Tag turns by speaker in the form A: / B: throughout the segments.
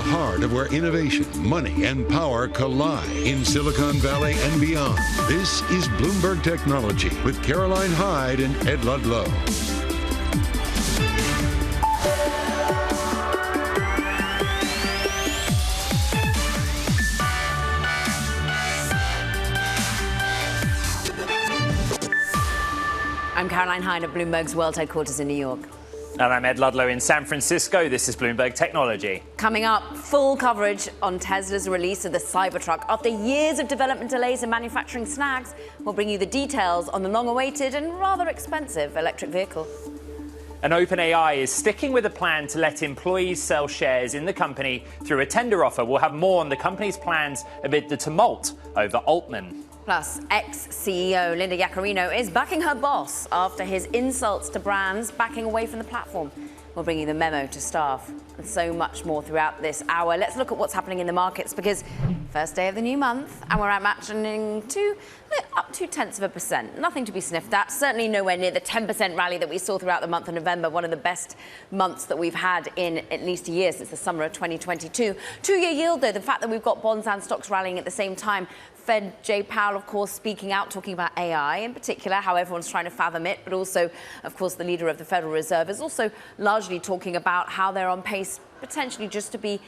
A: heart of where innovation, money, and power collide in Silicon Valley and beyond. This is Bloomberg Technology with Caroline Hyde and Ed Ludlow.
B: I'm Caroline Hyde at Bloomberg's World Headquarters in New York.
C: And I'm Ed Ludlow in San Francisco. This is Bloomberg Technology.
B: Coming up, full coverage on Tesla's release of the Cybertruck. After years of development delays and manufacturing snags, we'll bring you the details on the long-awaited and rather expensive electric vehicle.
C: And OpenAI is sticking with a plan to let employees sell shares in the company through a tender offer. We'll have more on the company's plans amid the tumult over Altman.
B: Plus, X CEO Linda Yaccarino is backing her boss after his insults to brands backing away from the platform. We'll bring you the memo to staff and so much more throughout this hour. Let's look at what's happening in the markets because first day of the new month and we're matching to up 0.2%. Nothing to be sniffed at. Certainly nowhere near the 10% rally that we saw throughout the month of November, one of the best months that we've had in at least a year since the summer of 2022. Two-year yield, though, the fact that we've got bonds and stocks rallying at the same time. Fed Jay Powell, of course, speaking out, talking about AI in particular, how everyone's trying to fathom it, but also, of course, the leader of the Federal Reserve is also largely talking about how they're on pace potentially just to be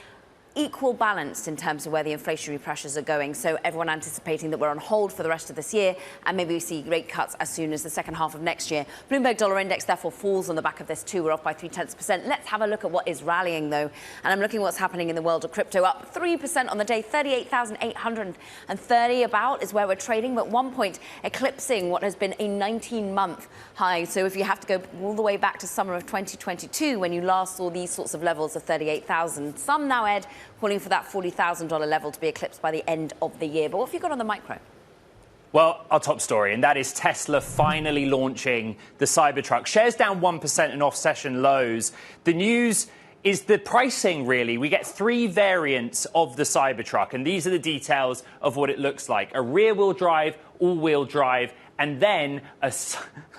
B: equal balanced in terms of where the inflationary pressures are going. So everyone anticipating that we're on hold for the rest of this year and maybe we see rate cuts as soon as the second half of next year. Bloomberg dollar index therefore falls on the back of this too. We're off by 0.3%. Let's have a look at what is rallying though. And I'm looking at what's happening in the world of crypto. Up 3% on the day, 38,830 about is where we're trading, but 1 point eclipsing what has been a 19-month high. So if you have to go all the way back to summer of 2022 when you last saw these sorts of levels of 38,000, some now, Ed, calling for that $40,000 level to be eclipsed by the end of the year. But what have you got on the micro?
C: Well, our top story, and that is Tesla finally launching the Cybertruck. Shares down 1% and off session lows. The news is the pricing, really. We get three variants of the Cybertruck, and these are the details of what it looks like. A rear-wheel drive, all-wheel drive, and then I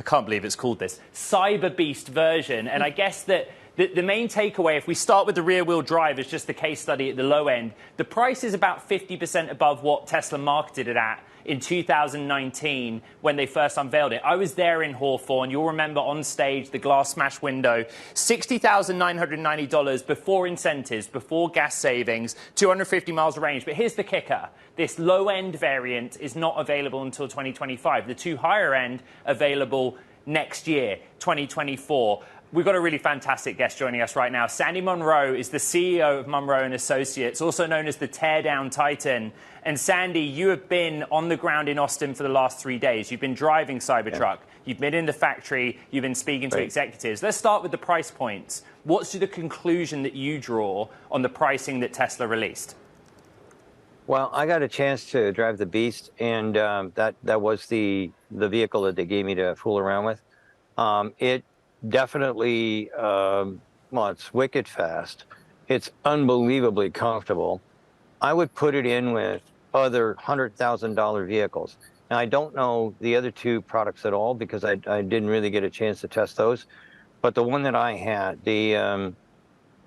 C: can't believe it's called this, Cyber Beast version. And I guess that the main takeaway, if we start with the rear-wheel drive, is just the case study at the low end. The price is about 50% above what Tesla marketed it at in 2019 when they first unveiled it. I was there in Hawthorne. You'll remember on stage, the glass smash window, $60,990 before incentives, before gas savings, 250 miles of range. But here's the kicker. This low-end variant is not available until 2025. The two higher-end available next year, 2024. We've got a really fantastic guest joining us right now. Sandy Munro is the CEO of Munro & Associates, also known as the Teardown Titan. And Sandy, you have been on the ground in Austin for the last 3 days. You've been driving Cybertruck. Yeah. You've been in the factory. You've been speaking to executives. Let's start with the price points. What's the conclusion that you draw on the pricing that Tesla released?
D: Well, I got a chance to drive the Beast, and that was the vehicle that they gave me to fool around with. It definitely, well, it's wicked fast. It's unbelievably comfortable. I would put it in with other $100,000 vehicles. Now, I don't know the other two products at all because I didn't really get a chance to test those. But the one that I had, the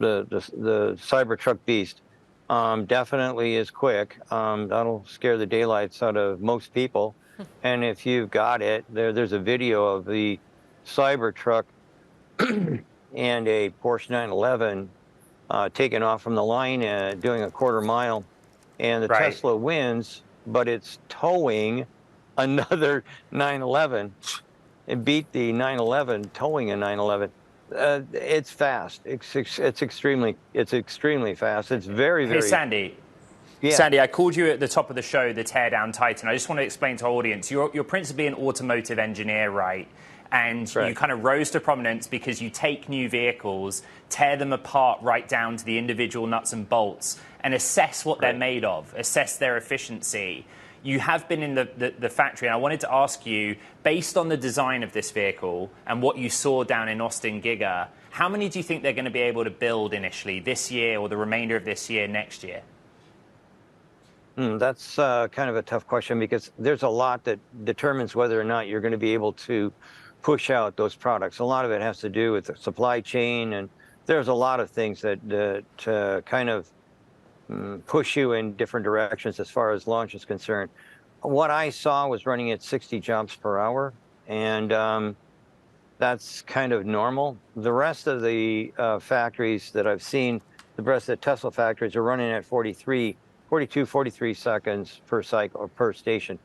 D: Cybertruck Beast, definitely is quick. That'll scare the daylights out of most people. And if you've got it, there's a video of the Cybertruck and a Porsche 911 taking off from the line and doing a quarter mile. And the Tesla wins, but it's towing another 911. It beat the 911 towing a 911. It's fast. It's extremely fast. It's very, very...
C: Hey, Sandy. Yeah. Sandy, I called you at the top of the show, the Teardown Titan. I just want to explain to our audience, you're principally an automotive engineer, right? And you kind of rose to prominence because you take new vehicles, tear them apart right down to the individual nuts and bolts, and assess what they're made of, assess their efficiency. You have been in the factory, and I wanted to ask you, based on the design of this vehicle and what you saw down in Austin Giga, how many do you think they're going to be able to build initially this year or the remainder of this year, next year?
D: That's kind of a tough question because there's a lot that determines whether or not you're going to be able to push out those products. A lot of it has to do with the supply chain, and there's a lot of things that kind of push you in different directions as far as launch is concerned. What I saw was running at 60 jumps per hour, and that's kind of normal. The rest of the factories that I've seen, the rest of the Tesla factories are running at 42, 43 seconds per cycle or per station.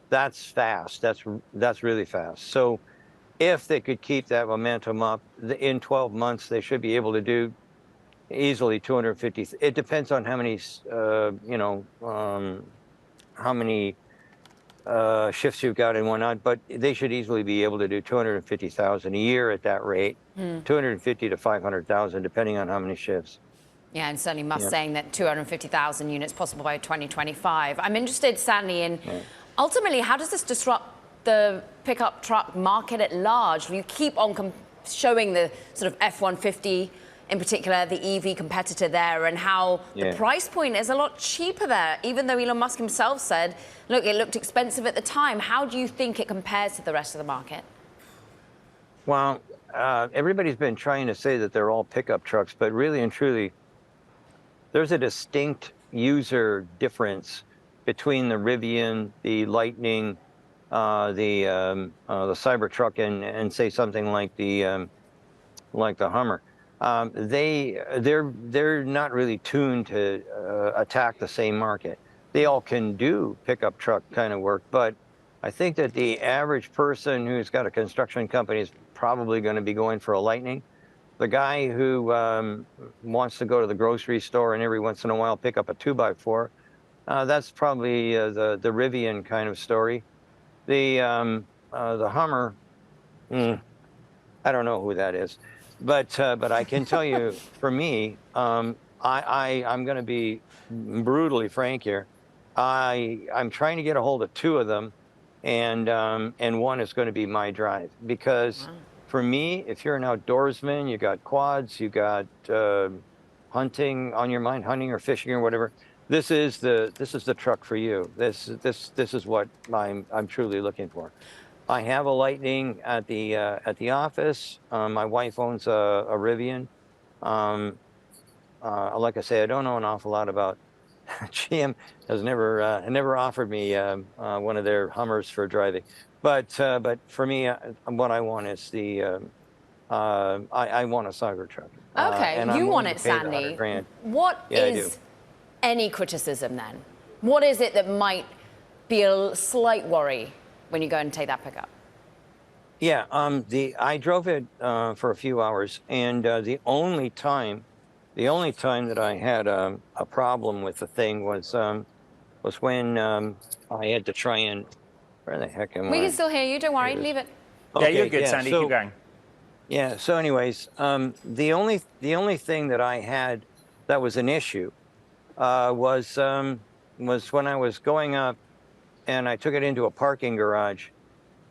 D: That's fast. That's really fast. So if they could keep that momentum up, in 12 months, they should be able to do easily 250. It depends on how many, how many shifts you've got and whatnot, but they should easily be able to do 250,000 a year at that rate, 250 to 500,000, depending on how many shifts.
B: Yeah, and certainly Musk saying that 250,000 units possible by 2025. I'm interested, Sandy, in ultimately, how does this disrupt the pickup truck market at large? You keep on showing the sort of F-150, in particular, the EV competitor there, and how the price point is a lot cheaper there, even though Elon Musk himself said, look, it looked expensive at the time. How do you think it compares to the rest of the market?
D: Well, everybody's been trying to say that they're all pickup trucks, but really and truly, there's a distinct user difference between the Rivian, the Lightning, the Cybertruck, and say something like the Hummer. They're not really tuned to attack the same market. They all can do pickup truck kind of work, but I think that the average person who's got a construction company is probably going to be going for a Lightning. The guy who wants to go to the grocery store and every once in a while pick up a 2x4, that's probably the Rivian kind of story. The Hummer, I don't know who that is. But I can tell you, for me, I'm going to be brutally frank here. I'm trying to get a hold of two of them, and one is going to be my drive. Because for me, if you're an outdoorsman, you got quads, you got hunting on your mind, hunting or fishing or whatever. This is the truck for you. This is what I'm truly looking for. I have a Lightning at the office. My wife owns a Rivian. Like I say, I don't know an awful lot about GM. Has never offered me one of their Hummers for driving. But for me, what I want is I want a Cybertruck.
B: Okay, you want it, Sandy. What is any criticism then? What is it that might be a slight worry when you go and take that pickup?
D: Yeah, I drove it for a few hours, and the only time that I had a problem with the thing was when I had to try and, where the heck am I?
B: We can still hear you. Don't worry. Leave it.
C: Okay, yeah, you're good, Sandy. Keep going.
D: Yeah. So, anyways, the only thing that I had that was an issue was when I was going up, and I took it into a parking garage,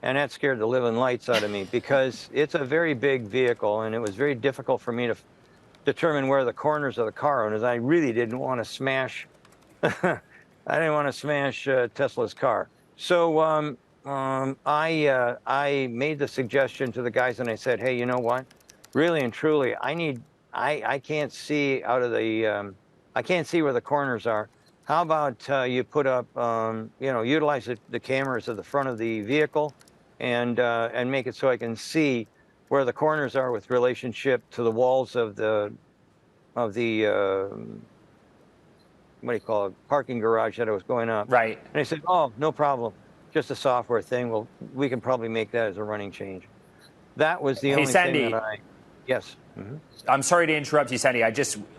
D: and that scared the living lights out of me because it's a very big vehicle, and it was very difficult for me to determine where the corners of the car are. And I really didn't want to smash. I didn't want to smash Tesla's car. So I made the suggestion to the guys, and I said, hey, you know what? Really and truly, I can't see out of the I can't see where the corners are. How about you put up, utilize the cameras at the front of the vehicle, and make it so I can see where the corners are with relationship to the walls of the what do you call it, parking garage that I was going up.
C: Right.
D: And I said, oh, no problem, just a software thing. Well, we can probably make that as a running change. That was the only
C: Sandy,
D: thing that Yes. Mm-hmm.
C: I'm sorry to interrupt you, Sandy. I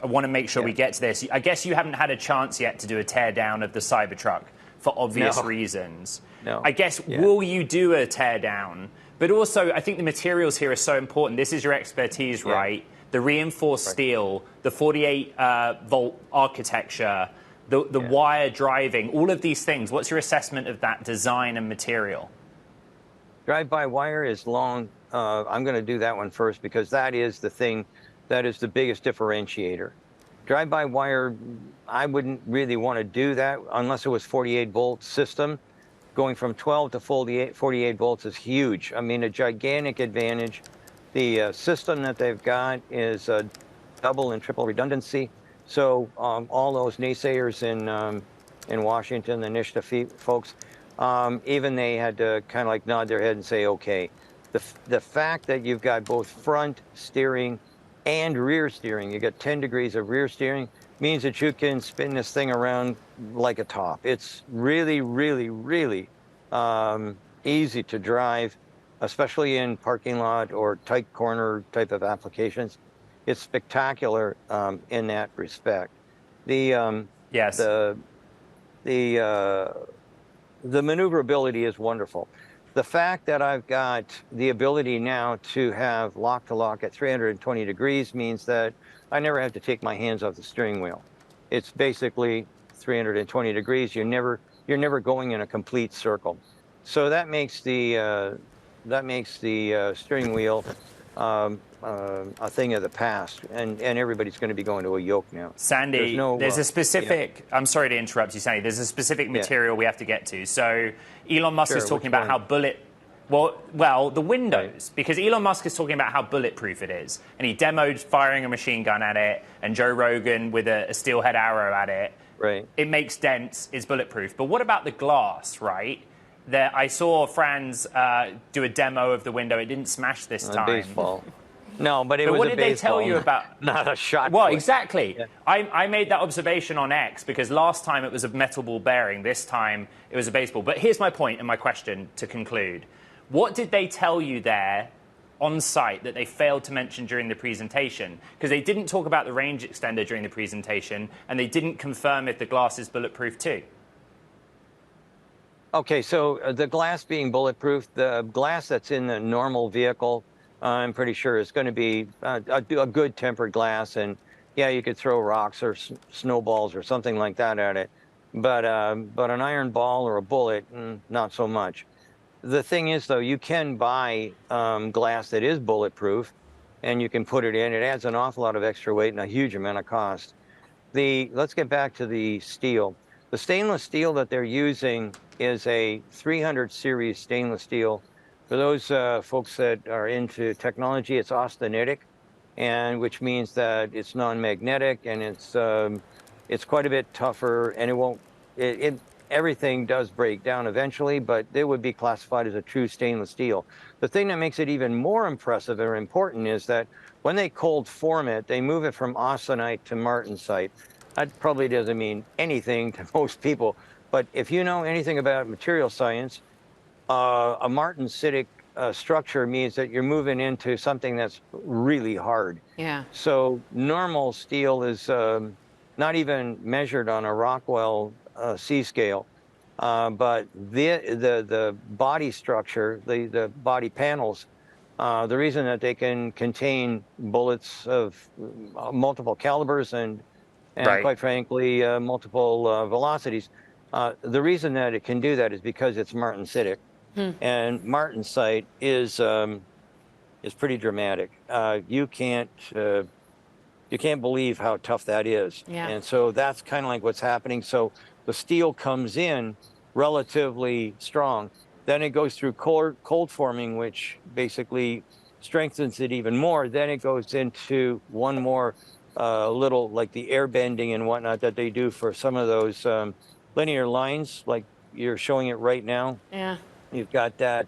C: want to make sure we get to this. I guess you haven't had a chance yet to do a teardown of the Cybertruck for obvious reasons.
D: No.
C: I guess, will you do a teardown? But also, I think the materials here are so important. This is your expertise, right? The reinforced steel, the 48-volt architecture, the wire driving, all of these things. What's your assessment of that design and material?
D: Drive-by-wire is long. I'm going to do that one first because that is the thing, that is the biggest differentiator. Drive-by-wire, I wouldn't really want to do that unless it was 48-volt system. Going from 12 to 48 volts is huge. I mean, a gigantic advantage. The system that they've got is double and triple redundancy. So all those naysayers in Washington, the NISTA folks, even they had to kind of like nod their head and say, okay. The fact that you've got both front steering and rear steering, you got 10 degrees of rear steering, means that you can spin this thing around like a top. It's really, really, really easy to drive, especially in parking lot or tight corner type of applications. It's spectacular in that respect.
C: Yes.
D: The maneuverability is wonderful. The fact that I've got the ability now to have lock-to-lock at 320 degrees means that I never have to take my hands off the steering wheel. It's basically 320 degrees. You're never going in a complete circle. So that makes the steering wheel a thing of the past, and everybody's going to be going to a yoke now.
C: Sandy, there's a specific, I'm sorry to interrupt you, Sandy, there's a specific material we have to get to. So Elon Musk is talking about how the windows, because Elon Musk is talking about how bulletproof it is. And he demoed firing a machine gun at it, and Joe Rogan with a steelhead arrow at it.
D: Right.
C: It makes dents, it's bulletproof. But what about the glass, right? I saw Franz do a demo of the window. It didn't smash this time.
D: Baseball. No, but it was
C: what
D: a
C: did
D: baseball,
C: they tell you about?
D: Not a shot.
C: Well,
D: put.
C: exactly.
D: Yeah.
C: I made that observation on X because last time it was a metal ball bearing. This time it was a baseball. But here's my point and my question to conclude. What did they tell you there on site that they failed to mention during the presentation? Because they didn't talk about the range extender during the presentation, and they didn't confirm if the glass is bulletproof too.
D: Okay, so the glass being bulletproof, the glass that's in the normal vehicle, I'm pretty sure is going to be a good tempered glass. And yeah, you could throw rocks or snowballs or something like that at it. But an iron ball or a bullet, not so much. The thing is, though, you can buy glass that is bulletproof, and you can put it in. It adds an awful lot of extra weight and a huge amount of cost. Let's get back to the steel. The stainless steel that they're using is a 300 series stainless steel. For those folks that are into technology, it's austenitic, and which means that it's non-magnetic, and it's quite a bit tougher, and it won't. Everything does break down eventually, but it would be classified as a true stainless steel. The thing that makes it even more impressive or important is that when they cold form it, they move it from austenite to martensite. That probably doesn't mean anything to most people, but if you know anything about material science, a martensitic structure means that you're moving into something that's really hard.
B: Yeah.
D: So normal steel is not even measured on a Rockwell C scale, but the body structure, the body panels, the reason that they can contain bullets of multiple calibers and
C: right.
D: quite frankly, multiple velocities, the reason that it can do that is because it's martensitic. And martensite is pretty dramatic. You can't believe how tough that is.
B: Yeah.
D: And so that's kind of like what's happening. So the steel comes in relatively strong. Then it goes through cold forming, which basically strengthens it even more. Then it goes into one more little, like the air bending and whatnot that they do for some of those linear lines, like you're showing it right now.
B: Yeah.
D: You've got that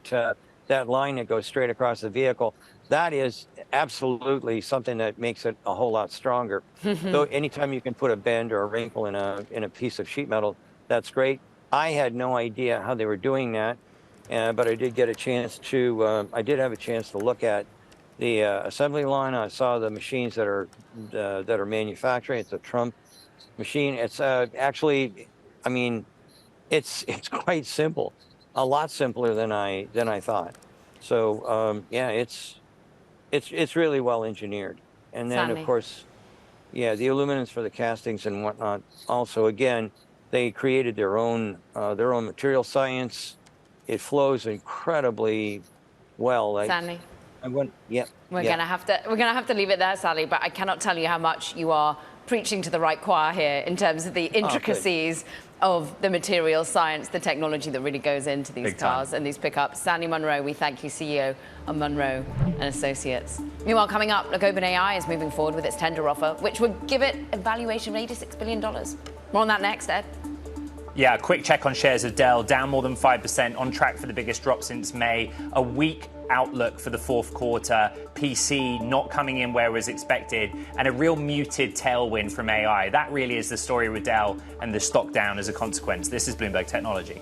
D: line that goes straight across the vehicle. That is absolutely something that makes it a whole lot stronger. So anytime you can put a bend or a wrinkle in a piece of sheet metal, that's great. I had no idea how they were doing that, but I did get a chance to. I did have a chance to look at the assembly line. I saw the machines that are manufacturing. It's a Trump machine. It's actually, I mean, it's quite simple, a lot simpler than I thought. So yeah, it's really well engineered. And then of course, yeah, the aluminums for the castings and whatnot. Also, again, they created their own material science. It flows incredibly well.
B: Stanley.
D: Yeah.
B: We're gonna have to leave it there, Sally. But I cannot tell you how much you are preaching to the right choir here in terms of the intricacies of the material science, the technology that really goes into these cars and these pickups. Sandy Munro, we thank you, CEO of Munro and Associates. Meanwhile, coming up, look, OpenAI is moving forward with its tender offer, which would give it a valuation of $86 billion. More on that next, Ed.
C: Yeah, a quick check on shares of Dell, down more than 5%, on track for the biggest drop since May. A weak outlook for the fourth quarter, PC not coming in where it was expected, and a real muted tailwind from AI. That really is the story with Dell, and the stock down as a consequence. This is Bloomberg Technology.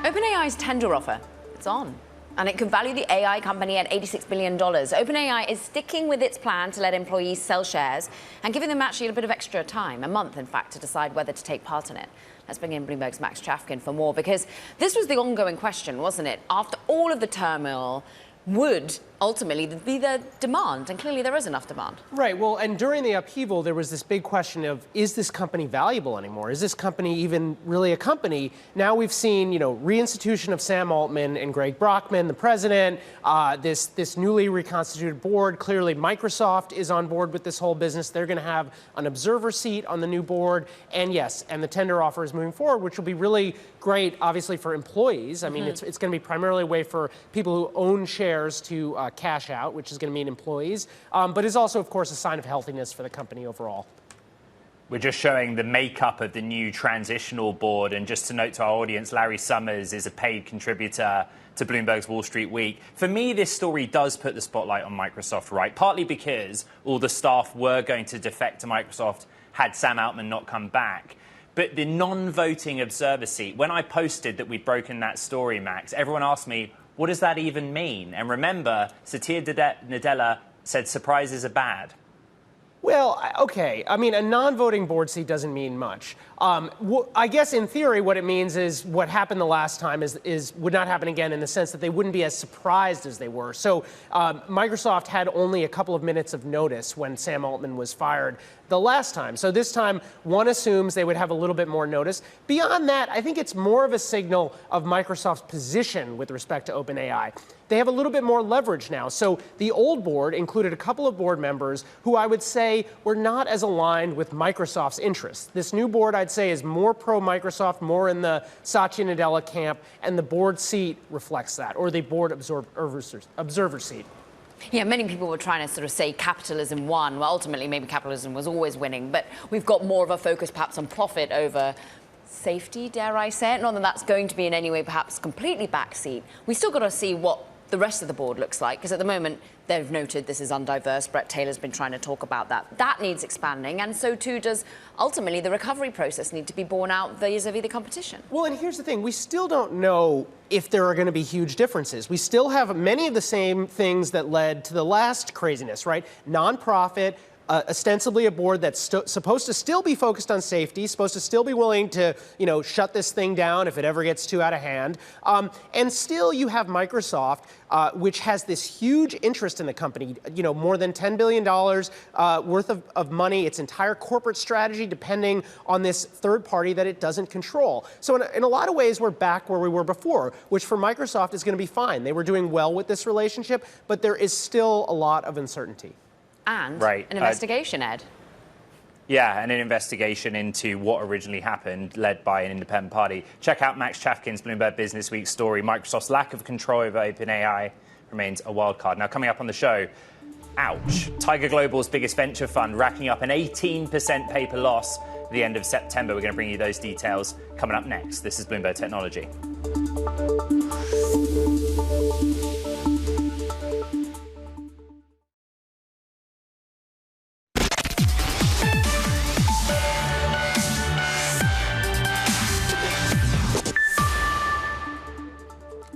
B: OpenAI's tender offer, it's on. And it could value the AI company at $86 billion. OpenAI is sticking with its plan to let employees sell shares and giving them actually a bit of extra time, a month, in fact, to decide whether to take part in it. Let's bring in Bloomberg's Max Chafkin for more, because this was the ongoing question, wasn't it? After all of the turmoil, would ultimately be the demand, and clearly there is enough demand.
E: Right, well, and during the upheaval, there was this big question of, is this company valuable anymore? Is this company even really a company? Now we've seen, reinstitution of Sam Altman and Greg Brockman, the president, this newly reconstituted board. Clearly, Microsoft is on board with this whole business. They're going to have an observer seat on the new board. And yes, and the tender offer is moving forward, which will be really great, obviously, for employees. I mean, it's going to be primarily a way for people who own shares to cash out, which is going to mean employees, but is also, of course, a sign of healthiness for the company overall.
C: We're just showing the makeup of the new transitional board. And just to note to our audience, Larry Summers is a paid contributor to Bloomberg's Wall Street Week. For me, this story does put the spotlight on Microsoft, right? Partly because all the staff were going to defect to Microsoft had Sam Altman not come back. But the non-voting observer seat, when I posted that we'd broken that story, Max, everyone asked me, what does that even mean? And remember, Satya Nadella said surprises are bad.
E: Well, okay. I mean, a non-voting board seat doesn't mean much. I guess in theory, what it means is what happened the last time would not happen again, in the sense that they wouldn't be as surprised as they were. So Microsoft had only a couple of minutes of notice when Sam Altman was fired the last time. So this time, one assumes they would have a little bit more notice. Beyond that, I think it's more of a signal of Microsoft's position with respect to OpenAI. They have a little bit more leverage now. So the old board included a couple of board members who I would say were not as aligned with Microsoft's interests. This new board, I'd say, is more pro-Microsoft, more in the Satya Nadella camp, and the board seat reflects that, or the board observer seat.
B: Yeah, many people were trying to sort of say capitalism won. Well, ultimately, maybe capitalism was always winning, but we've got more of a focus perhaps on profit over safety, dare I say it. Not that that's going to be in any way perhaps completely backseat. We still got to see what the rest of the board looks like, because at the moment they've noted this is undiverse. Brett Taylor's been trying to talk about that. That needs expanding, and so too does ultimately the recovery process need to be borne out vis-a-vis the competition.
E: Well, and here's the thing. We still don't know if there are going to be huge differences. We still have many of the same things that led to the last craziness, right? Nonprofit, ostensibly a board that's supposed to still be focused on safety, supposed to still be willing to, shut this thing down if it ever gets too out of hand. And still you have Microsoft, which has this huge interest in the company, more than $10 billion worth of money, its entire corporate strategy depending on this third party that it doesn't control. So in a lot of ways, we're back where we were before, which for Microsoft is going to be fine. They were doing well with this relationship, but there is still a lot of uncertainty.
B: And an investigation, Ed.
C: Yeah, and an investigation into what originally happened, led by an independent party. Check out Max Chafkin's Bloomberg Business Week story. Microsoft's lack of control over OpenAI remains a wild card. Now, coming up on the show, ouch. Tiger Global's biggest venture fund racking up an 18% paper loss at the end of September. We're going to bring you those details coming up next. This is Bloomberg Technology.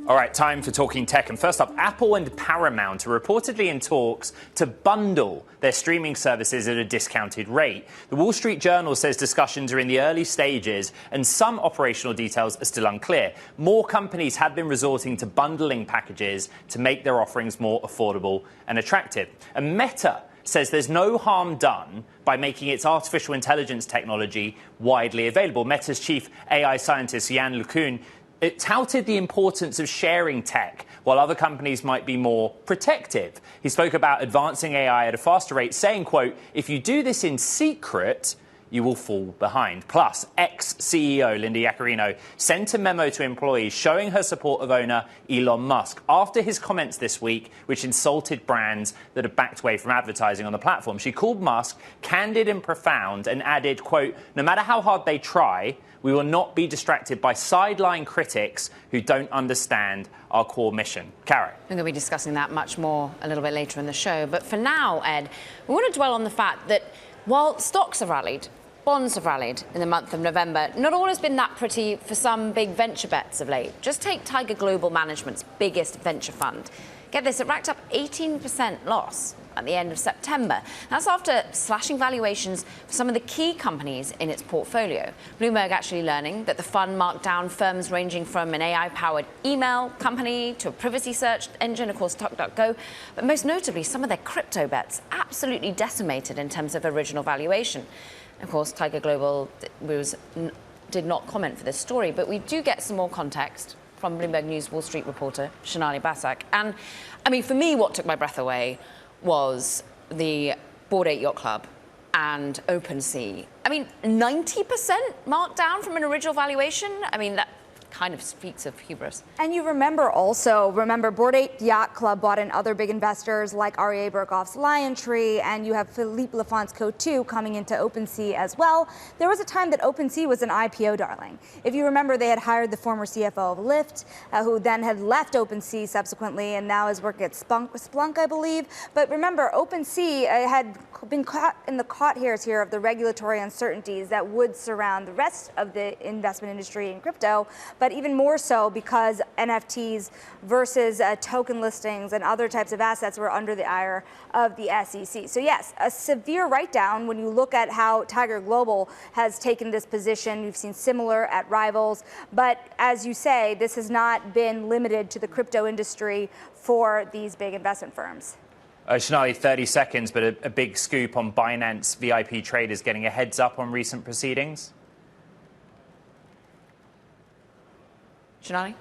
C: All right, time for Talking Tech. And first up, Apple and Paramount are reportedly in talks to bundle their streaming services at a discounted rate. The Wall Street Journal says discussions are in the early stages and some operational details are still unclear. More companies have been resorting to bundling packages to make their offerings more affordable and attractive. And Meta says there's no harm done by making its artificial intelligence technology widely available. Meta's chief AI scientist, Yann LeCun, it touted the importance of sharing tech, while other companies might be more protective. He spoke about advancing AI at a faster rate, saying, quote, if you do this in secret, you will fall behind. Plus, X CEO Linda Yaccarino sent a memo to employees showing her support of owner Elon Musk after his comments this week, which insulted brands that have backed away from advertising on the platform. She called Musk candid and profound and added, quote, no matter how hard they try, we will not be distracted by sideline critics who don't understand our core mission. Karen.
B: We're going to be discussing that much more a little bit later in the show. But for now, Ed, we want to dwell on the fact that while stocks have rallied, bonds have rallied in the month of November, not all has been that pretty for some big venture bets of late. Just take Tiger Global Management's biggest venture fund. Get this, it racked up 18% loss at the end of September. That's after slashing valuations for some of the key companies in its portfolio. Bloomberg actually learning that the fund marked down firms ranging from an AI-powered email company to a privacy search engine, of course, DuckDuckGo, but most notably, some of their crypto bets absolutely decimated in terms of original valuation. Of course, Tiger Global did not comment for this story, but we do get some more context from Bloomberg News Wall Street reporter Sonali Basak. And, I mean, for me, what took my breath away was the Bored Ape Yacht Club and OpenAIs. I mean, 90% marked down from an original valuation? I mean, that kind of speaks of hubris.
F: And you remember Bored Ape Yacht Club bought in other big investors like R.E.A. Berghoff's Liontree, and you have Philippe Lafon's Co2 coming into OpenAIs as well. There was a time that OpenAIs was an IPO darling. If you remember, they had hired the former CFO of Lyft, who then had left OpenAIs subsequently and now is working at Splunk, I believe. But remember, OpenAIs had been caught in the hairs here of the regulatory uncertainties that would surround the rest of the investment industry in crypto, but even more so because NFTs versus token listings and other types of assets were under the ire of the SEC. So yes, a severe write-down when you look at how Tiger Global has taken this position. We've seen similar at rivals, but as you say, this has not been limited to the crypto industry for these big investment firms.
C: Sonali, 30 seconds, but a big scoop on Binance VIP traders getting a heads up on recent proceedings.
B: Sonali?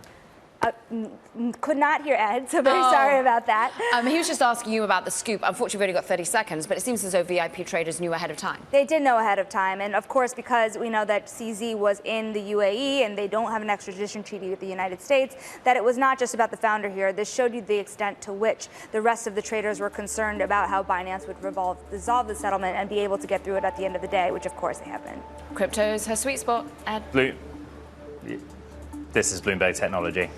F: Could not hear Ed, so very sorry about that.
B: He was just asking you about the scoop. Unfortunately, we've only got 30 seconds, but it seems as though VIP traders knew ahead of time.
F: They did know ahead of time, and of course, because we know that CZ was in the UAE and they don't have an extradition treaty with the United States, that it was not just about the founder here. This showed you the extent to which the rest of the traders were concerned about how Binance would dissolve the settlement and be able to get through it at the end of the day, which of course they have been.
B: Crypto's her sweet spot, Ed.
C: This is Bloomberg Technology.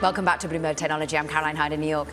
B: Welcome back to Bloomberg Technology. I'm Caroline Hyde in New York.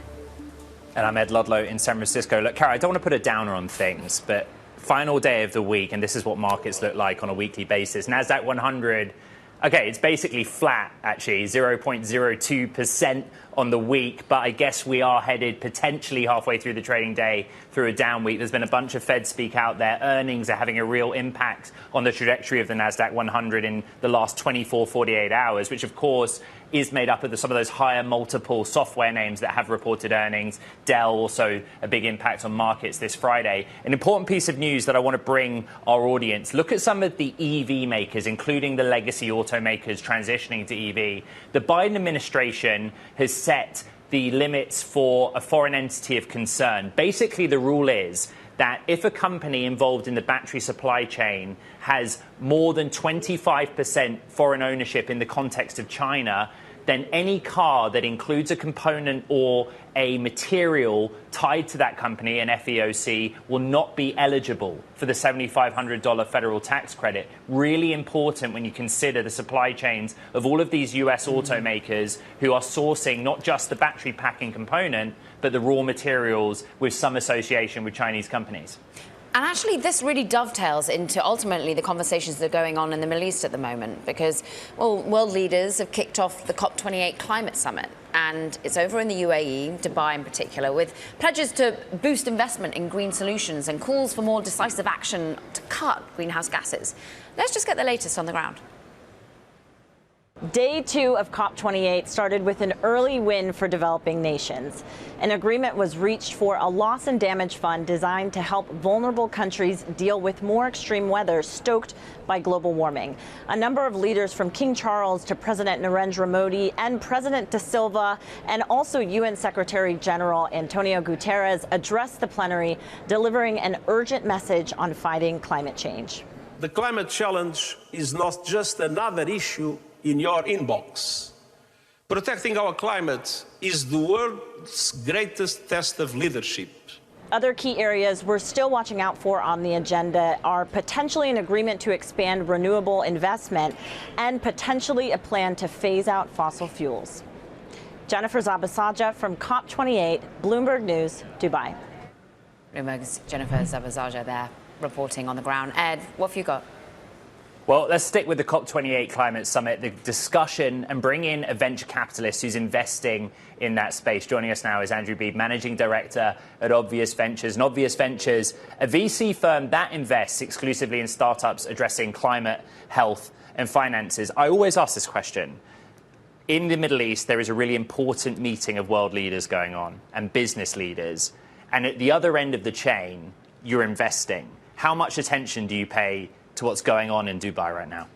C: And I'm Ed Ludlow in San Francisco. Look, Cara, I don't want to put a downer on things, but final day of the week, and this is what markets look like on a weekly basis. NASDAQ 100, okay, it's basically flat, actually, 0.02% on the week, but I guess we are headed potentially halfway through the trading day through a down week. There's been a bunch of Fed speak out there. Earnings are having a real impact on the trajectory of the NASDAQ 100 in the last 24, 48 hours, which, of course, is made up of some of those higher multiple software names that have reported earnings. Dell also a big impact on markets this Friday. An important piece of news that I want to bring our audience. Look at some of the EV makers, including the legacy automakers transitioning to EV. The Biden administration has set the limits for a foreign entity of concern. Basically, the rule is that if a company involved in the battery supply chain has more than 25% foreign ownership in the context of China, then any car that includes a component or a material tied to that company, an FEOC, will not be eligible for the $7,500 federal tax credit. Really important when you consider the supply chains of all of these US automakers who are sourcing not just the battery packing component, but the raw materials with some association with Chinese companies.
B: And actually, this really dovetails into ultimately the conversations that are going on in the Middle East at the moment, because, well, world leaders have kicked off the COP28 climate summit. and it's over in the UAE, Dubai in particular, with pledges to boost investment in green solutions and calls for more decisive action to cut greenhouse gases. Let's just get the latest on the ground.
G: Day 2 of COP28 started with an early win for developing nations. An agreement was reached for a loss and damage fund designed to help vulnerable countries deal with more extreme weather stoked by global warming. A number of leaders from King Charles to President Narendra Modi and President Da Silva and also UN Secretary General Antonio Guterres addressed the plenary, delivering an urgent message on fighting climate change.
H: The climate challenge is not just another issue in your inbox. Protecting our climate is the world's greatest test of leadership.
G: Other key areas we're still watching out for on the agenda are potentially an agreement to expand renewable investment and potentially a plan to phase out fossil fuels. Jennifer Zabasaja from COP28, Bloomberg News, Dubai.
B: Bloomberg's Jennifer Zabasaja there reporting on the ground. Ed, what have you got?
C: Well, let's stick with the COP28 Climate Summit, the discussion, and bring in a venture capitalist who's investing in that space. Joining us now is Andrew Beebe, Managing Director at Obvious Ventures. And Obvious Ventures, a VC firm that invests exclusively in startups addressing climate, health, and finances. I always ask this question. In the Middle East, there is a really important meeting of world leaders going on and business leaders. And at the other end of the chain, you're investing. How much attention do you pay to what's going on in Dubai right now?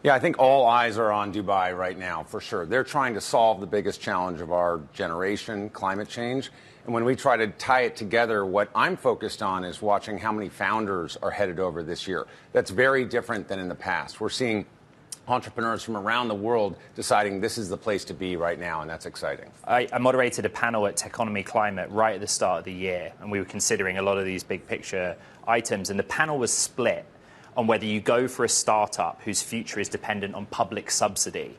I: Yeah, I think all eyes are on Dubai right now, for sure. They're trying to solve the biggest challenge of our generation, climate change. And when we try to tie it together, what I'm focused on is watching how many founders are headed over this year. That's very different than in the past. We're seeing entrepreneurs from around the world deciding this is the place to be right now, and that's exciting.
C: I moderated a panel at Techonomy Climate right at the start of the year, and we were considering a lot of these big picture items, and the panel was split on whether you go for a startup whose future is dependent on public subsidy,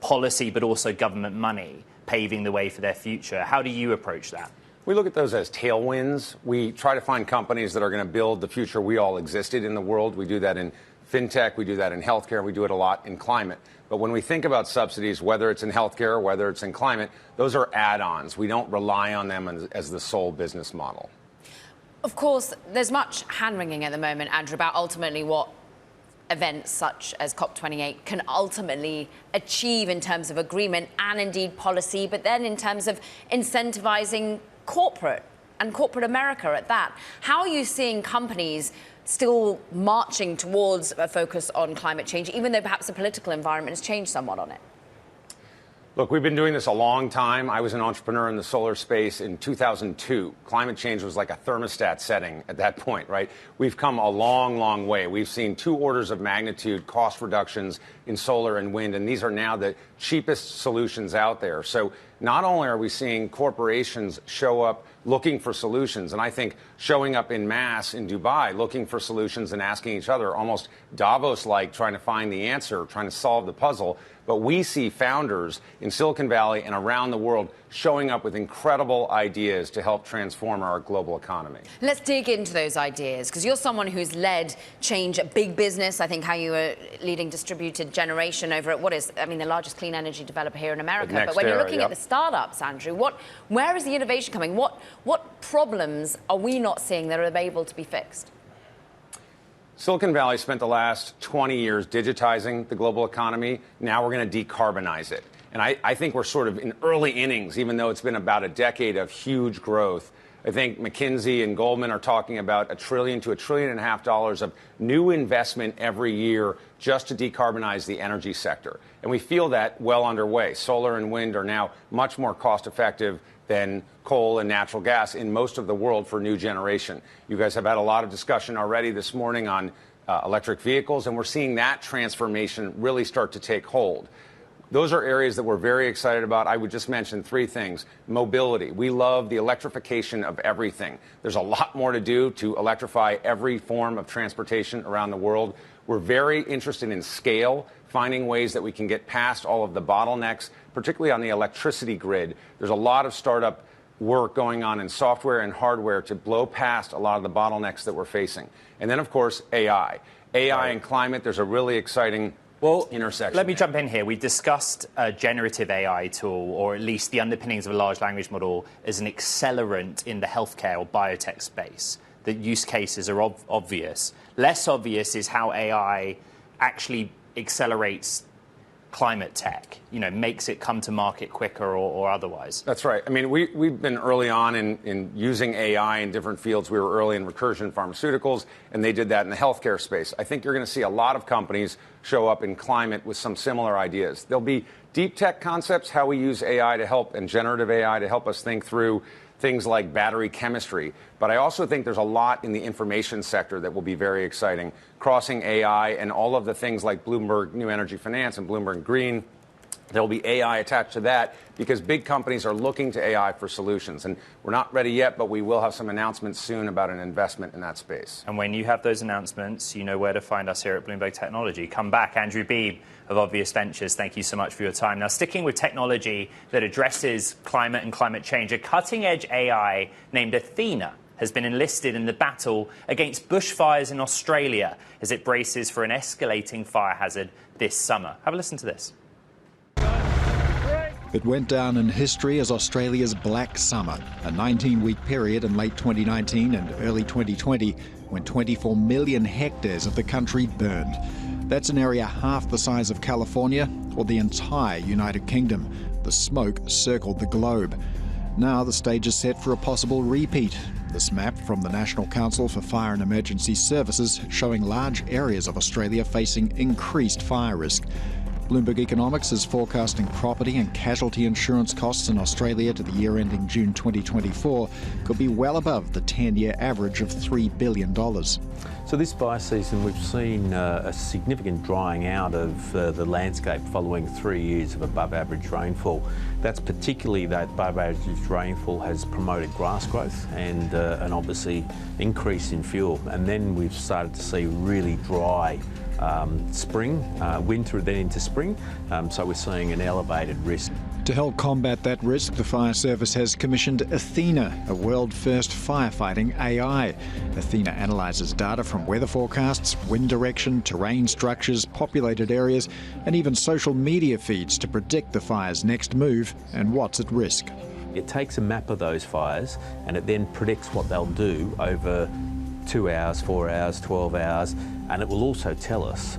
C: policy, but also government money paving the way for their future. How do you approach that?
I: We look at those as tailwinds. We try to find companies that are going to build the future we all existed in the world. We do that in fintech, we do that in healthcare, we do it a lot in climate. But when we think about subsidies, whether it's in healthcare, whether it's in climate, those are add-ons. We don't rely on them as the sole business model.
B: Of course, there's much hand-wringing at the moment, Andrew, about ultimately what events such as COP28 can ultimately achieve in terms of agreement and indeed policy, but then in terms of incentivizing corporate and corporate America at that. How are you seeing companies still marching towards a focus on climate change, even though perhaps the political environment has changed somewhat on it?
I: Look, we've been doing this a long time. I was an entrepreneur in the solar space in 2002. Climate change was like a thermostat setting at that point, right? We've come a long, long way. We've seen 2 orders of magnitude cost reductions in solar and wind, and these are now the cheapest solutions out there. So not only are we seeing corporations show up looking for solutions, and I think showing up in mass in Dubai looking for solutions and asking each other, almost Davos-like, trying to find the answer, trying to solve the puzzle. But we see founders in Silicon Valley and around the world showing up with incredible ideas to help transform our global economy.
B: Let's dig into those ideas, because you're someone who's led change at big business. I think how you were leading distributed generation over at the largest clean energy developer here in America. But when you're looking at the startups, Andrew, where is the innovation coming? What problems are we not seeing that are able to be fixed?
I: Silicon Valley spent the last 20 years digitizing the global economy. Now we're going to decarbonize it. And I think we're sort of in early innings, even though it's been about a decade of huge growth. I think McKinsey and Goldman are talking about $1 trillion to $1.5 trillion of new investment every year just to decarbonize the energy sector. And we feel that well underway. Solar and wind are now much more cost effective than coal and natural gas in most of the world for new generation. You guys have had a lot of discussion already this morning on electric vehicles, and we're seeing that transformation really start to take hold. Those are areas that we're very excited about. I would just mention 3 things. Mobility. We love the electrification of everything. There's a lot more to do to electrify every form of transportation around the world. We're very interested in scale, finding ways that we can get past all of the bottlenecks, particularly on the electricity grid. There's a lot of startup work going on in software and hardware to blow past a lot of the bottlenecks that we're facing. And then, of course, AI. AI and climate, there's a really exciting
C: Well,
I: intersection.
C: let me jump in here. We discussed a generative AI tool, or at least the underpinnings of a large language model, as an accelerant in the healthcare or biotech space. The use cases are obvious. Less obvious is how AI actually accelerates climate tech, makes it come to market quicker or otherwise.
I: That's right. I mean, we've been early on in using AI in different fields. We were early in recursion pharmaceuticals, and they did that in the healthcare space. I think you're going to see a lot of companies show up in climate with some similar ideas. There'll be deep tech concepts, how we use AI to help, and generative AI to help us think through things like battery chemistry. But I also think there's a lot in the information sector that will be very exciting, crossing AI and all of the things like Bloomberg New Energy Finance and Bloomberg Green. There'll be AI attached to that because big companies are looking to AI for solutions. And we're not ready yet, but we will have some announcements soon about an investment in that space.
C: And when you have those announcements, you know where to find us here at Bloomberg Technology. Come back. Andrew Beebe of Obvious Ventures, thank you so much for your time. Now, sticking with technology that addresses climate and climate change, a cutting-edge AI named Athena has been enlisted in the battle against bushfires in Australia as it braces for an escalating fire hazard this summer. Have a listen to this.
J: It went down in history as Australia's Black Summer, a 19-week period in late 2019 and early 2020 when 24 million hectares of the country burned. That's an area half the size of California or the entire United Kingdom. The smoke circled the globe. Now the stage is set for a possible repeat. This map from the National Council for Fire and Emergency Services showing large areas of Australia facing increased fire risk. Bloomberg Economics is forecasting property and casualty insurance costs in Australia to the year ending June 2024 could be well above the 10-year average of $3 billion.
K: So this fire season we've seen a significant drying out of the landscape following 3 years of above average rainfall. That's particularly that above average rainfall has promoted grass growth and obviously increase in fuel. And then we've started to see really dry spring, winter then into spring, so we're seeing an elevated risk.
J: To help combat that risk, the fire service has commissioned Athena, a world-first firefighting AI. Athena analyses data from weather forecasts, wind direction, terrain structures, populated areas, and even social media feeds to predict the fire's next move and what's at risk.
K: It takes a map of those fires and it then predicts what they'll do over 2 hours, 4 hours, 12 hours, and it will also tell us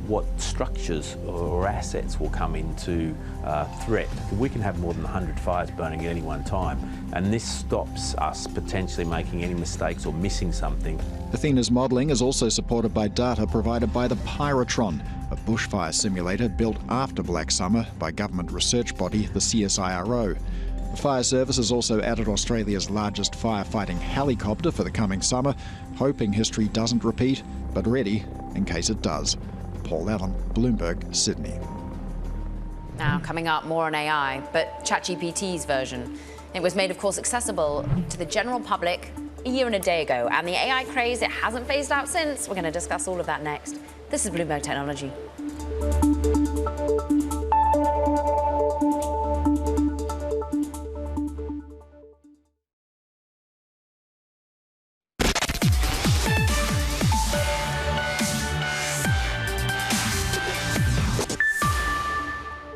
K: what structures or assets will come into threat. We can have more than 100 fires burning at any one time, and this stops us potentially making any mistakes or missing something.
J: Athena's modelling is also supported by data provided by the Pyrotron, a bushfire simulator built after Black Summer by government research body, the CSIRO. The fire service has also added Australia's largest firefighting helicopter for the coming summer, hoping history doesn't repeat, but ready in case it does. Paul Allen, Bloomberg, Sydney.
B: Now, coming up, more on AI, but ChatGPT's version. It was made, of course, accessible to the general public a year and a day ago, and the AI craze, it hasn't phased out since. We're going to discuss all of that next. This is Bloomberg Technology.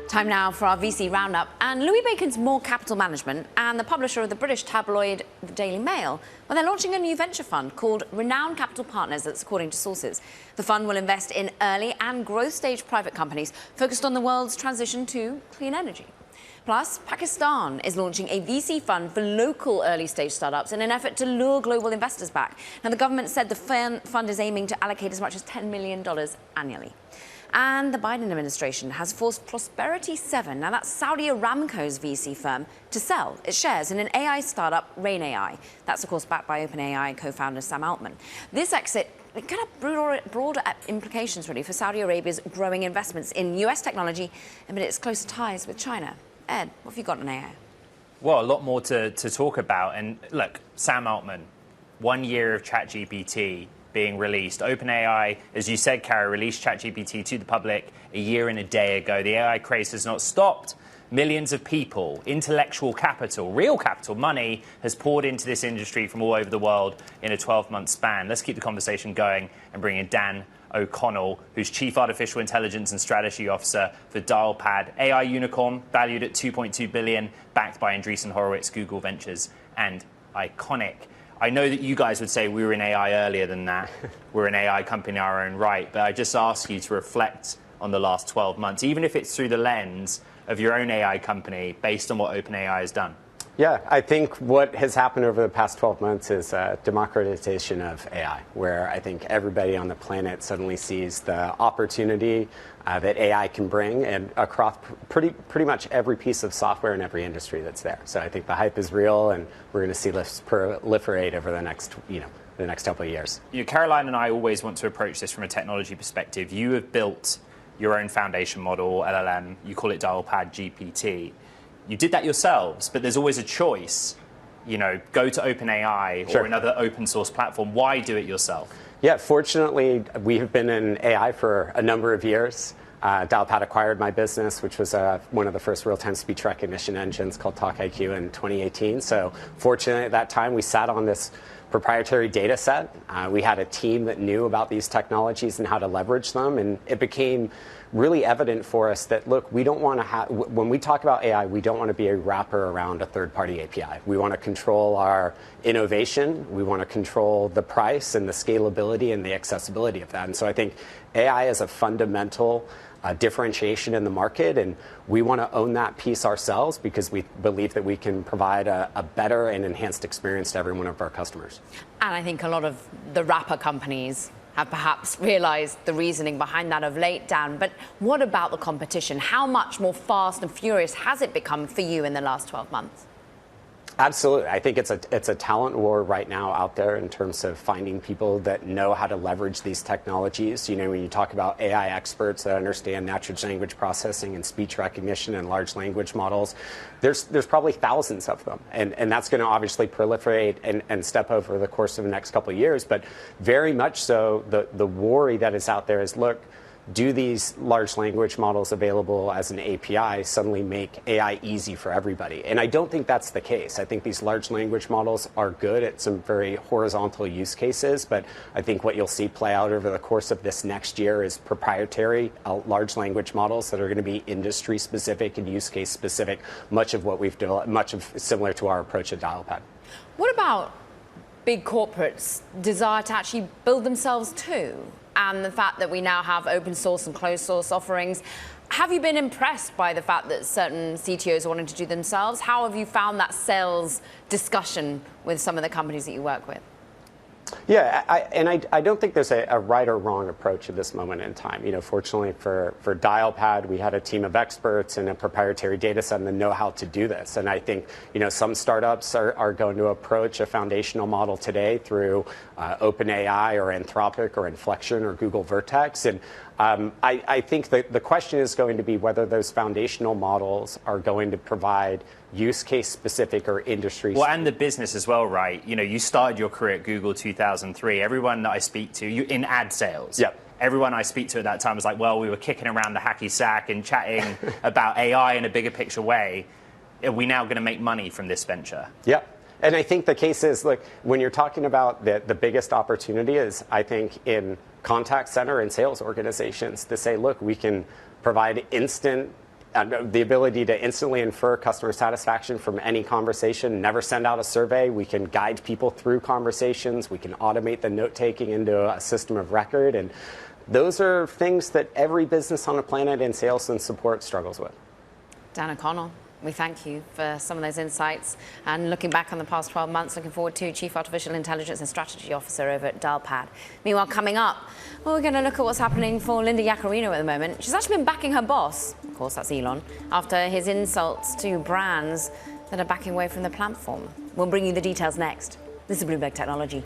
B: Time now for our VC Roundup. And Louis Bacon's More Capital Management and the publisher of the British tabloid The Daily Mail, well, they're launching a new venture fund called Renown Capital Partners, that's according to sources. The fund will invest in early and growth stage private companies focused on the world's transition to clean energy. Plus, Pakistan is launching a VC fund for local early stage startups in an effort to lure global investors back. Now, the government said the fund is aiming to allocate as much as $10 million annually. And the Biden administration has forced Prosperity 7, now that's Saudi Aramco's VC firm, to sell its shares in an AI startup, Rain AI. That's, of course, backed by OpenAI co-founder Sam Altman. This exit could have broader implications, really, for Saudi Arabia's growing investments in US technology amid its close ties with China. Ed, what have you got on AI?
C: Well, a lot more to talk about. And look, Sam Altman, 1 year of ChatGPT being released. OpenAI, as you said, Kara, released ChatGPT to the public a year and a day ago. The AI craze has not stopped. Millions of people, intellectual capital, real capital, money has poured into this industry from all over the world in a 12-month span. Let's keep the conversation going and bring in Dan O'Connell, who's Chief Artificial Intelligence and Strategy Officer for Dialpad, AI unicorn valued at $2.2 billion, backed by Andreessen Horowitz, Google Ventures, and Iconic. I know that you guys would say we were in AI earlier than that. We're an AI company in our own right, but I just ask you to reflect on the last 12 months, even if it's through the lens of your own AI company, based on what OpenAI has done.
L: Yeah, I think what has happened over the past 12 months is a democratization of AI, where I think everybody on the planet suddenly sees the opportunity that AI can bring, and across pretty much every piece of software in every industry that's there. So I think the hype is real, and we're going to see this proliferate over the next, the next couple of years.
C: Caroline and I always want to approach this from a technology perspective. You have built your own foundation model, LLM. You call it Dialpad GPT. You did that yourselves, but there's always a choice. Go to OpenAI or another open source platform. Why do it yourself?
L: Yeah, fortunately, we have been in AI for a number of years. Dialpad acquired my business, which was one of the first real-time speech recognition engines called TalkIQ in 2018. So fortunately, at that time, we sat on this proprietary data set. We had a team that knew about these technologies and how to leverage them, and it became really evident for us that, look, we don't want to have, when we talk about AI, we don't want to be a wrapper around a third-party API. We want to control our innovation. We want to control the price and the scalability and the accessibility of that. And so I think AI is a fundamental differentiation in the market, and we want to own that piece ourselves because we believe that we can provide a better and enhanced experience to every one of our customers.
B: And I think a lot of the wrapper companies have perhaps realized the reasoning behind that of late, Dan. But what about the competition? How much more fast and furious has it become for you in the last 12 months?
L: Absolutely. I think it's a talent war right now out there in terms of finding people that know how to leverage these technologies. When you talk about AI experts that understand natural language processing and speech recognition and large language models, there's probably thousands of them. And that's going to obviously proliferate and step over the course of the next couple of years. But very much so, the worry that is out there is, look, do these large language models available as an API suddenly make AI easy for everybody? And I don't think that's the case. I think these large language models are good at some very horizontal use cases, but I think what you'll see play out over the course of this next year is proprietary large language models that are going to be industry specific and use case specific, much of what we've done, similar to our approach at Dialpad.
B: What about big corporates' desire to actually build themselves too? And the fact that we now have open source and closed source offerings. Have you been impressed by the fact that certain CTOs are wanting to do themselves? How have you found that sales discussion with some of the companies that you work with?
L: Yeah, I don't think there's a right or wrong approach at this moment in time. Fortunately for Dialpad, we had a team of experts and a proprietary data set and the know-how to do this. And I think, some startups are going to approach a foundational model today through OpenAI or Anthropic or Inflection or Google Vertex. And I think that the question is going to be whether those foundational models are going to provide use case specific or industry
C: specific. Well, and the business as well, right? You started your career at Google 2003. Everyone that I speak to, in ad sales.
L: Yep.
C: Everyone I speak to at that time was like, well, we were kicking around the hacky sack and chatting about AI in a bigger picture way. Are we now going to make money from this venture?
L: Yeah. And I think the case is, look, when you're talking about the biggest opportunity is, I think, in contact center and sales organizations to say, look, we can provide the ability to instantly infer customer satisfaction from any conversation, never send out a survey. We can guide people through conversations. We can automate the note-taking into a system of record. And those are things that every business on the planet in sales and support struggles with.
B: Dan O'Connell, we thank you for some of those insights. And looking back on the past 12 months, looking forward to Chief Artificial Intelligence and Strategy Officer over at Dialpad. Meanwhile, coming up, we're going to look at what's happening for Linda Yaccarino at the moment. She's actually been backing her boss, of course that's Elon, after his insults to brands that are backing away from the platform. We'll bring you the details next. This is Bloomberg Technology.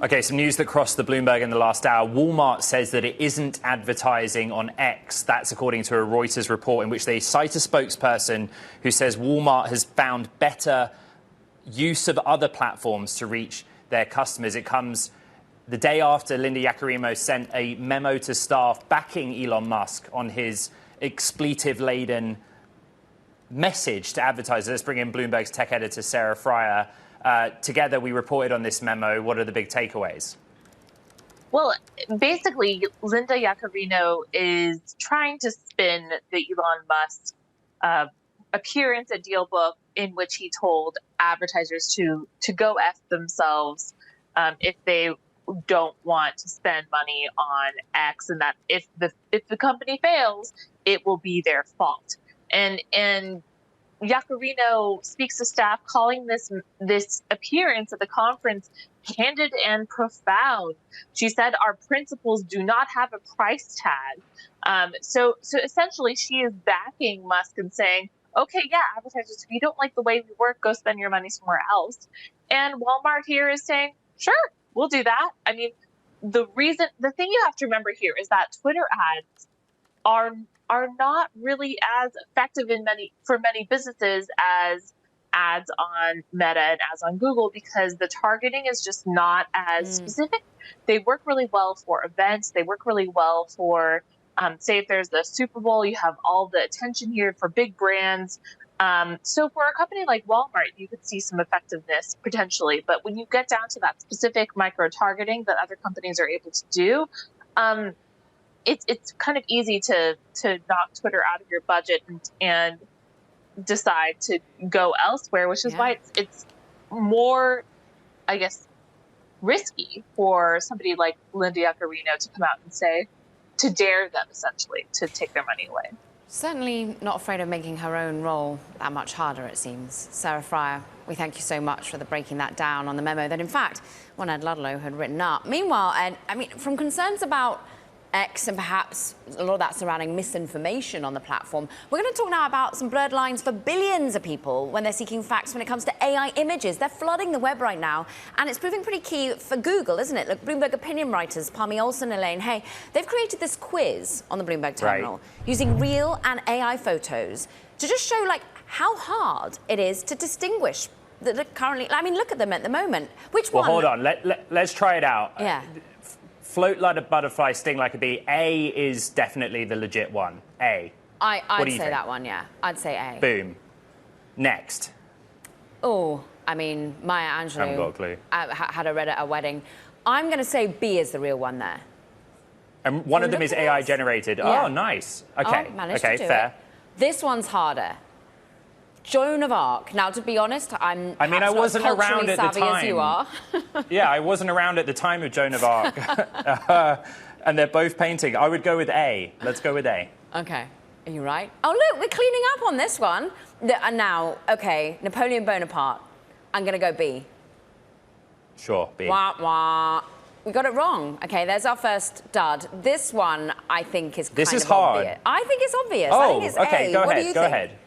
C: Okay, some news that crossed the Bloomberg in the last hour. Walmart says that it isn't advertising on X. That's according to a Reuters report in which they cite a spokesperson who says Walmart has found better use of other platforms to reach their customers. It comes the day after Linda Yaccarino sent a memo to staff backing Elon Musk on his expletive-laden message to advertisers. Let's bring in Bloomberg's tech editor, Sarah Fryer. Together, we reported on this memo. What are the big takeaways?
M: Well, basically, Linda Yaccarino is trying to spin the Elon Musk appearance at DealBook, in which he told advertisers to go F themselves if they don't want to spend money on X, and that if the company fails, it will be their fault. And Yaccarino speaks to staff, calling this appearance at the conference candid and profound. She said, "Our principles do not have a price tag." So essentially, she is backing Musk and saying, "Okay, yeah, advertisers, if you don't like the way we work, go spend your money somewhere else." And Walmart here is saying, "Sure, we'll do that." I mean, the thing you have to remember here is that Twitter ads are not really as effective for many businesses as ads on Meta and ads on Google, because the targeting is just not as specific. They work really well for events. They work really well for, say, if there's the Super Bowl, you have all the attention here for big brands. So for a company like Walmart, you could see some effectiveness potentially. But when you get down to that specific micro-targeting that other companies are able to do, it's kind of easy to knock Twitter out of your budget and decide to go elsewhere, which is why it's more, I guess, risky for somebody like Linda Yaccarino to come out and say, to dare them essentially to take their money away.
B: Certainly not afraid of making her own role that much harder, it seems. Sarah Fryer, we thank you so much for breaking that down on the memo that, in fact, one Ed Ludlow had written up. Meanwhile, Ed, I mean, from concerns about X and perhaps a lot of that surrounding misinformation on the platform, we're going to talk now about some blurred lines for billions of people when they're seeking facts when it comes to AI images. They're flooding the web right now, and it's proving pretty key for Google, isn't it? Look, Bloomberg opinion writers, Palmi Olson and Elaine Hay, they've created this quiz on the Bloomberg terminal using real and AI photos to just show, like, how hard it is to distinguish the currently. I mean, look at them at the moment. Which one?
C: Well, hold on. Let's try it out.
B: Yeah.
C: Float like a butterfly, sting like a bee. A is definitely the legit one. A.
B: I'd say that one, yeah. I'd say A.
C: Boom. Next.
B: Oh, I mean, Maya Angelou.
C: Haven't got a clue.
B: Had a read at a wedding. I'm going to say B is the real one there.
C: And one of them is AI generated.
B: Yeah.
C: Oh, nice. Okay.
B: Okay,
C: fair.
B: This one's harder. Joan of Arc. Now, to be honest, I
C: wasn't around at the time.
B: As you are.
C: Yeah, I wasn't around at the time of Joan of Arc. And they're both painting. I would go with A. Let's go with A.
B: Okay. Are you right? Oh, look, we're cleaning up on this one. Now, okay, Napoleon Bonaparte. I'm going to go B.
C: Sure, B.
B: Wah, wah. We got it wrong. Okay, there's our first dud. This one, I think, is kind of
C: hard.
B: Obvious. I think it's obvious.
C: Oh,
B: I think it's
C: okay,
B: A.
C: go
B: What
C: ahead,
B: do you
C: go
B: think?
C: ahead.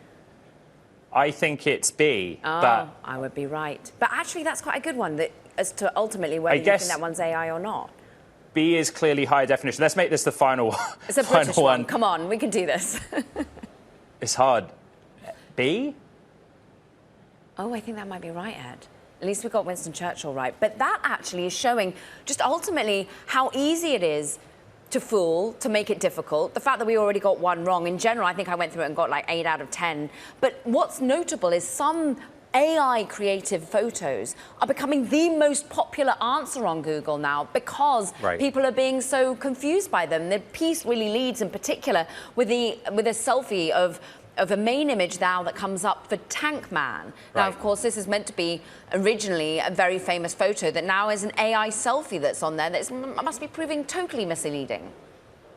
C: I think it's B,
B: but I would be right. But actually, that's quite a good one as to ultimately whether you think that one's AI or not.
C: B is clearly higher definition. Let's make this the final one.
B: It's a British one. Come on, we can do this.
C: It's hard. B?
B: Oh, I think that might be right, Ed. At least we got Winston Churchill right. But that actually is showing just ultimately how easy it is to fool, to make it difficult. The fact that we already got one wrong. In general, I think I went through it and got like 8 out of 10. But what's notable is some AI creative photos are becoming the most popular answer on Google now because people are being so confused by them. The piece really leads in particular with a selfie of a main image now that comes up for Tank Man. Now, of course, this is meant to be originally a very famous photo that now is an AI selfie that's on there that must be proving totally misleading.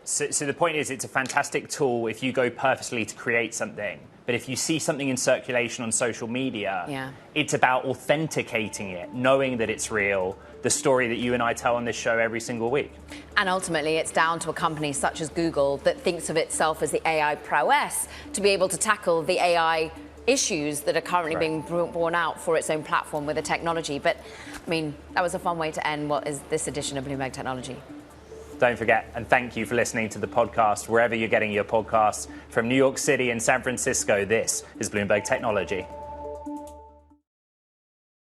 C: So the point is, it's a fantastic tool if you go purposely to create something. But if you see something in circulation on social media, it's about authenticating it, knowing that it's real, the story that you and I tell on this show every single week.
B: And ultimately, it's down to a company such as Google that thinks of itself as the AI prowess to be able to tackle the AI issues that are currently being borne out for its own platform with the technology. But, I mean, that was a fun way to end what is this edition of Bloomberg Technology.
C: Don't forget, and thank you for listening to the podcast, wherever you're getting your podcasts. From New York City and San Francisco, this is Bloomberg Technology.